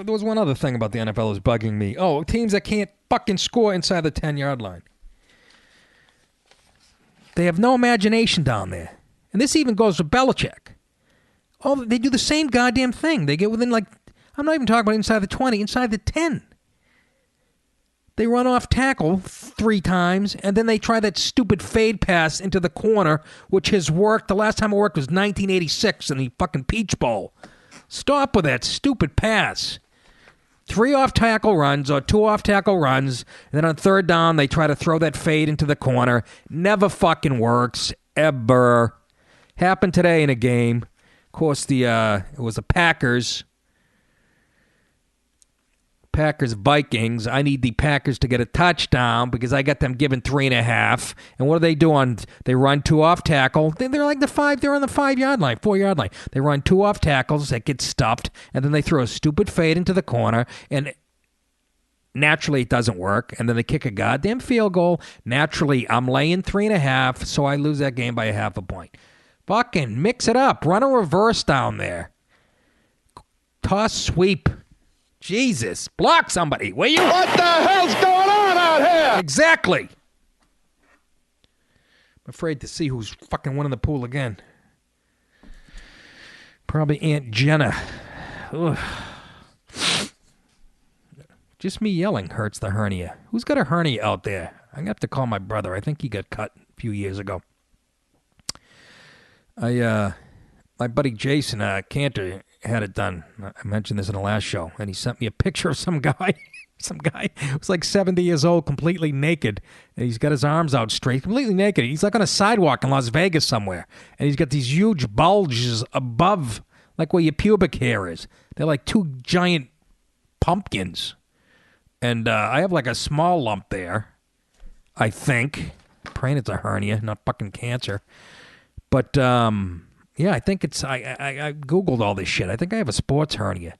Speaker 1: was one other thing about the NFL that was bugging me. Oh, teams that can't fucking score inside the 10-yard line. They have no imagination down there. And this even goes to Belichick. Oh, they do the same goddamn thing. They get within, I'm not even talking about inside the 20, inside the 10. They run off tackle 3 times, and then they try that stupid fade pass into the corner, which has worked. The last time it worked was 1986 in the fucking Peach Bowl. Stop with that stupid pass. 3 off-tackle runs or 2 off-tackle runs, and then on third down, they try to throw that fade into the corner. Never fucking works, ever. Happened today in a game. Of course, it was the Packers Vikings. I need the Packers to get a touchdown because I got them given 3.5. And what do they do on? They run 2 off tackle. They're like they're on the 5-yard line, 4-yard line. They run 2 off tackles that get stuffed, and then they throw a stupid fade into the corner. And Naturally, it doesn't work. And then they kick a goddamn field goal. Naturally, I'm laying 3.5, so I lose that game by a half a point. Fucking mix it up. Run a reverse down there. Toss sweep. Jesus. Block somebody, will you?
Speaker 2: What the hell's going on out here?
Speaker 1: Exactly. I'm afraid to see who's fucking winning the pool again. Probably Aunt Jenna. Ugh. Just me yelling hurts the hernia. Who's got a hernia out there? I'm going to have to call my brother. I think he got cut a few years ago. My buddy Jason Cantor had it done. I mentioned this in the last show, and he sent me a picture of some guy. Some guy who's like 70 years old, completely naked, and he's got his arms out straight, completely naked. He's like on a sidewalk in Las Vegas somewhere, and he's got these huge bulges above, like where your pubic hair is. They're like two giant pumpkins. And I have like a small lump there, I think. I'm praying it's a hernia, not fucking cancer. But, yeah, I think it's, I Googled all this shit. I think I have a sports hernia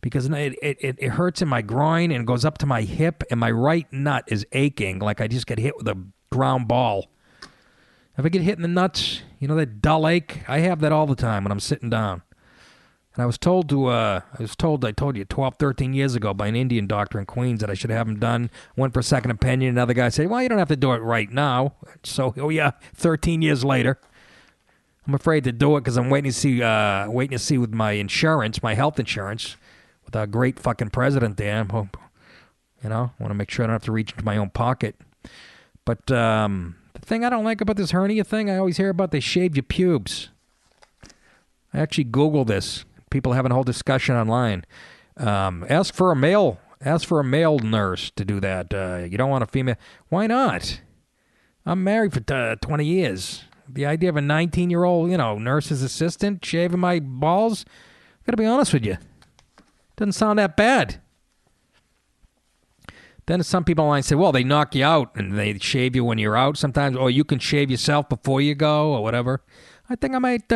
Speaker 1: because it hurts in my groin and goes up to my hip, and my right nut is aching like I just get hit with a ground ball. If I get hit in the nuts, you know that dull ache? I have that all the time when I'm sitting down. And I told you 12, 13 years ago by an Indian doctor in Queens that I should have him done. Went for a second opinion. Another guy said, well, you don't have to do it right now. So, 13 years later. I'm afraid to do it because I'm waiting to see with my insurance, my health insurance, with our great fucking president there. Want to make sure I don't have to reach into my own pocket. But the thing I don't like about this hernia thing, I always hear about they shave your pubes. I actually Googled this. People having a whole discussion online. Ask for a male nurse to do that. You don't want a female. Why not? I'm married for 20 years. The idea of a 19-year-old, nurse's assistant shaving my balls, I gotta be honest with you, doesn't sound that bad. Then some people online say, well, they knock you out and they shave you when you're out sometimes, or you can shave yourself before you go or whatever. I think I might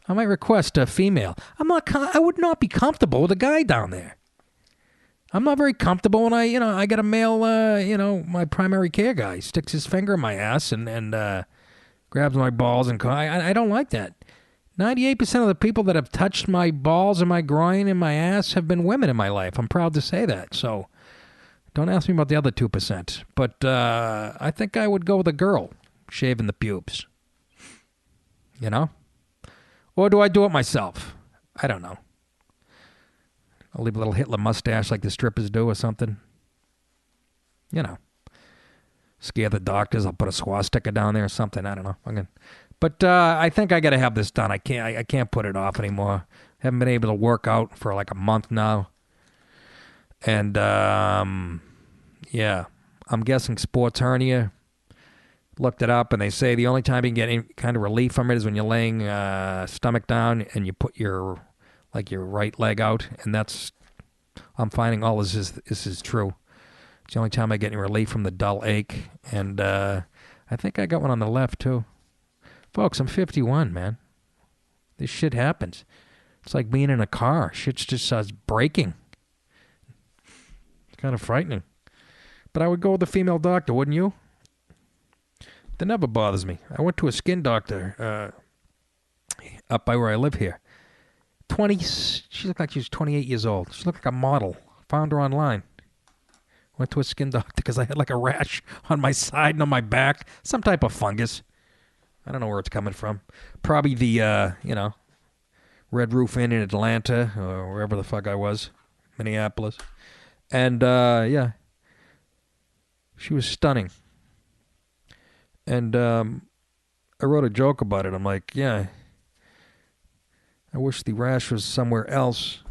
Speaker 1: request a female. I would not be comfortable with a guy down there. I'm not very comfortable when I get a male, my primary care guy sticks his finger in my ass and grabs my balls and I don't like that. 98% of the people that have touched my balls and my groin and my ass have been women in my life. I'm proud to say that. So don't ask me about the other 2%. But I think I would go with a girl shaving the pubes. Or do I do it myself? I don't know. I'll leave a little Hitler mustache like the strippers do or something. Scare the doctors. I'll put a swastika down there or something. I don't know. But I think I got to have this done. I can't put it off anymore. Haven't been able to work out for like a month now. And, yeah. I'm guessing sports hernia. Looked it up, and they say the only time you can get any kind of relief from it is when you're laying stomach down and you put your right leg out, and I'm finding all this is true. It's the only time I get any relief from the dull ache, and I think I got one on the left, too. Folks, I'm 51, man. This shit happens. It's like being in a car. Shit just starts breaking. It's kind of frightening. But I would go with a female doctor, wouldn't you? That never bothers me. I went to a skin doctor up by where I live here. She looked like she was 28 years old. She looked like a model. Found her online. Went to a skin doctor because I had like a rash on my side and on my back. Some type of fungus. I don't know where it's coming from. Probably the, Red Roof Inn in Atlanta or wherever the fuck I was. Minneapolis. And, yeah. She was stunning. And I wrote a joke about it. I'm like, yeah, I wish the rash was somewhere else.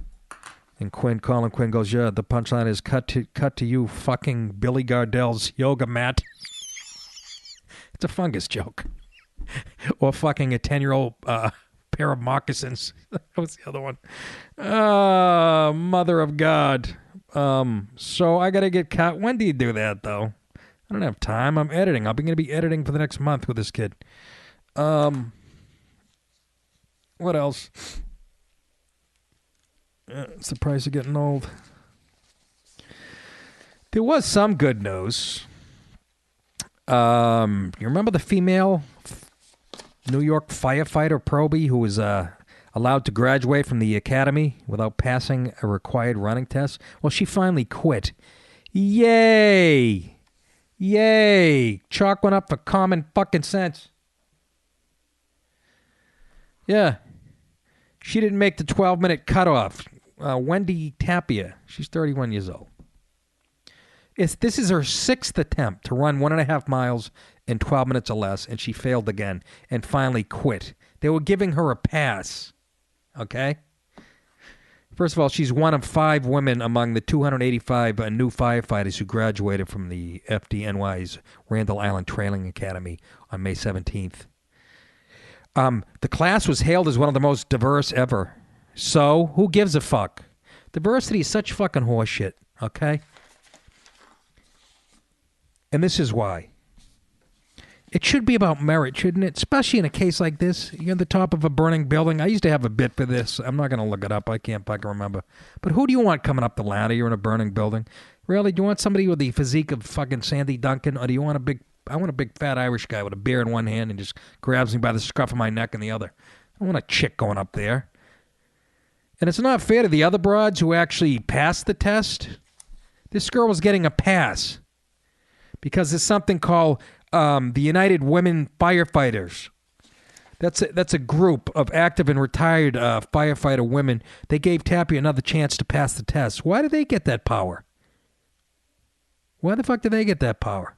Speaker 1: And Colin Quinn goes, yeah, the punchline is cut to you fucking Billy Gardell's yoga mat. It's a fungus joke. Or fucking a 10-year-old pair of moccasins. That was the other one. Mother of God. So I got to get cut. When do you do that, though? I don't have time. I'm editing. I'm going to be editing for the next month with this kid. What else? It's the price of getting old. There was some good news. You remember the female New York firefighter probie who was allowed to graduate from the academy without passing a required running test? Well, she finally quit. Yay! Yay! Chalk went up for common fucking sense. Yeah. She didn't make the 12-minute cutoff. Wendy Tapia. She's 31 years old. This is her 6th attempt to run 1.5 miles in 12 minutes or less, and she failed again and finally quit. They were giving her a pass. Okay? First of all, she's one of 5 women among the 285 new firefighters who graduated from the FDNY's Randall Island Training Academy on May 17th. The class was hailed as one of the most diverse ever. So, who gives a fuck? Diversity is such fucking horseshit, okay? And this is why. It should be about merit, shouldn't it? Especially in a case like this. You're at the top of a burning building. I used to have a bit for this. I'm not going to look it up. I can't fucking remember. But who do you want coming up the ladder? You're in a burning building. Really? Do you want somebody with the physique of fucking Sandy Duncan? Or do you want I want a big fat Irish guy with a beer in one hand and just grabs me by the scruff of my neck in the other. I want a chick going up there. And it's not fair to the other broads who actually passed the test. This girl was getting a pass because there's something called the United Women Firefighters. That's a group of active and retired firefighter women. They gave Tapia another chance to pass the test. Why did they get that power? Why the fuck did they get that power?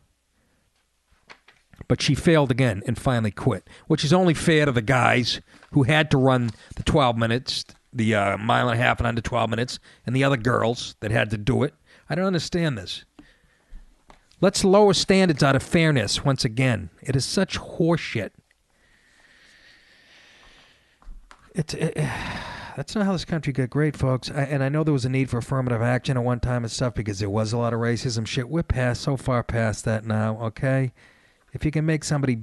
Speaker 1: But she failed again and finally quit, which is only fair to the guys who had to run the 12 minutes, the mile and a half in under 12 minutes, and the other girls that had to do it. I don't understand this. Let's lower standards out of fairness once again. It is such horseshit. That's not how this country got great, folks. And I know there was a need for affirmative action at one time and stuff because there was a lot of racism shit. We're so far past that now, okay? If you can make somebody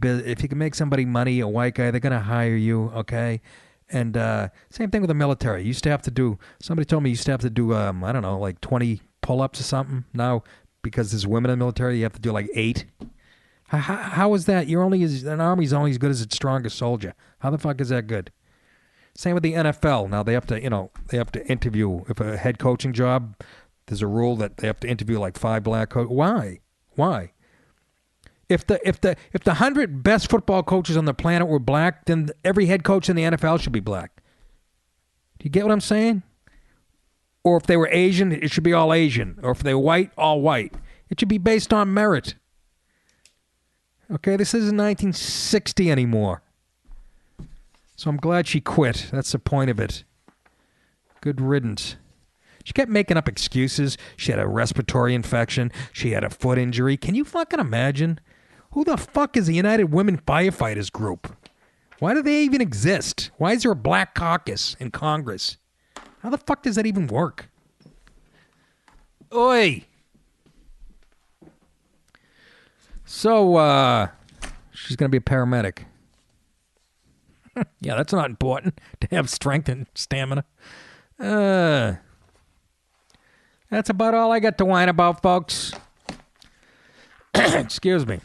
Speaker 1: money, a white guy, they're gonna hire you, okay? And same thing with the military. Somebody told me you used to have to do I don't know, like 20 pull-ups or something. Now, because there's women in the military, you have to do like 8. How is that? An army's only as good as its strongest soldier. How the fuck is that good? Same with the NFL. Now they have to interview. If a head coaching job, there's a rule that they have to interview like 5 black coaches. Why? If the 100 best football coaches on the planet were black, then every head coach in the NFL should be black. Do you get what I'm saying? Or if they were Asian, it should be all Asian. Or if they were white, all white. It should be based on merit. Okay, this isn't 1960 anymore. So I'm glad she quit. That's the point of it. Good riddance. She kept making up excuses. She had a respiratory infection. She had a foot injury. Can you fucking imagine? Who the fuck is the United Women Firefighters group? Why do they even exist? Why is there a black caucus in Congress? How the fuck does that even work? Oi! So, she's going to be a paramedic. Yeah, that's not important, to have strength and stamina. That's about all I got to whine about, folks. Excuse me.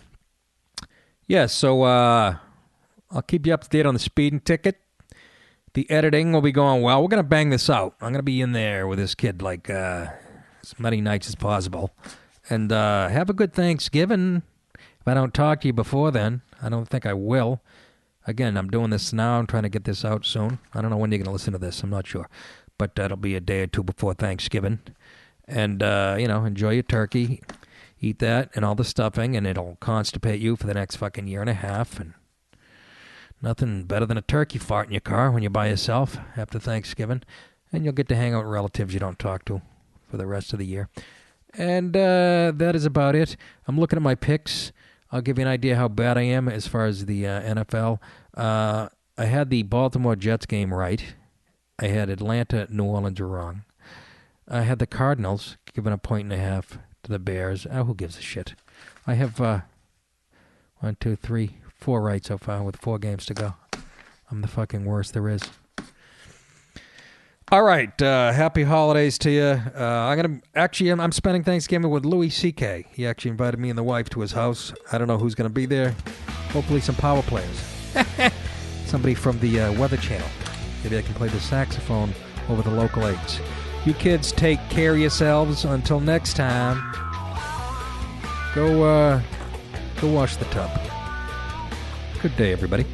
Speaker 1: Yeah, so I'll keep you up to date on the speeding ticket. The editing will be going well. We're going to bang this out. I'm going to be in there with this kid like as many nights as possible. And have a good Thanksgiving. If I don't talk to you before then, I don't think I will. Again, I'm doing this now. I'm trying to get this out soon. I don't know when you're going to listen to this. I'm not sure. But that'll be a day or two before Thanksgiving. And, enjoy your turkey. Eat that and all the stuffing, and it'll constipate you for the next fucking year and a half. And nothing better than a turkey fart in your car when you're by yourself after Thanksgiving. And you'll get to hang out with relatives you don't talk to for the rest of the year. And that is about it. I'm looking at my picks. I'll give you an idea how bad I am as far as the NFL. I had the Baltimore Jets game right. I had Atlanta, New Orleans wrong. I had the Cardinals giving a 1.5 to the Bears. Who gives a shit? I have 4 right so far with 4 games to go. I'm the fucking worst there is. All right, happy holidays to you. I'm spending Thanksgiving with Louis C.K. He actually invited me and the wife to his house. I don't know who's going to be there. Hopefully some power players. Somebody from the Weather Channel. Maybe I can play the saxophone over the local 8s. You kids take care of yourselves. Until next time, go wash the tub. Good day, everybody.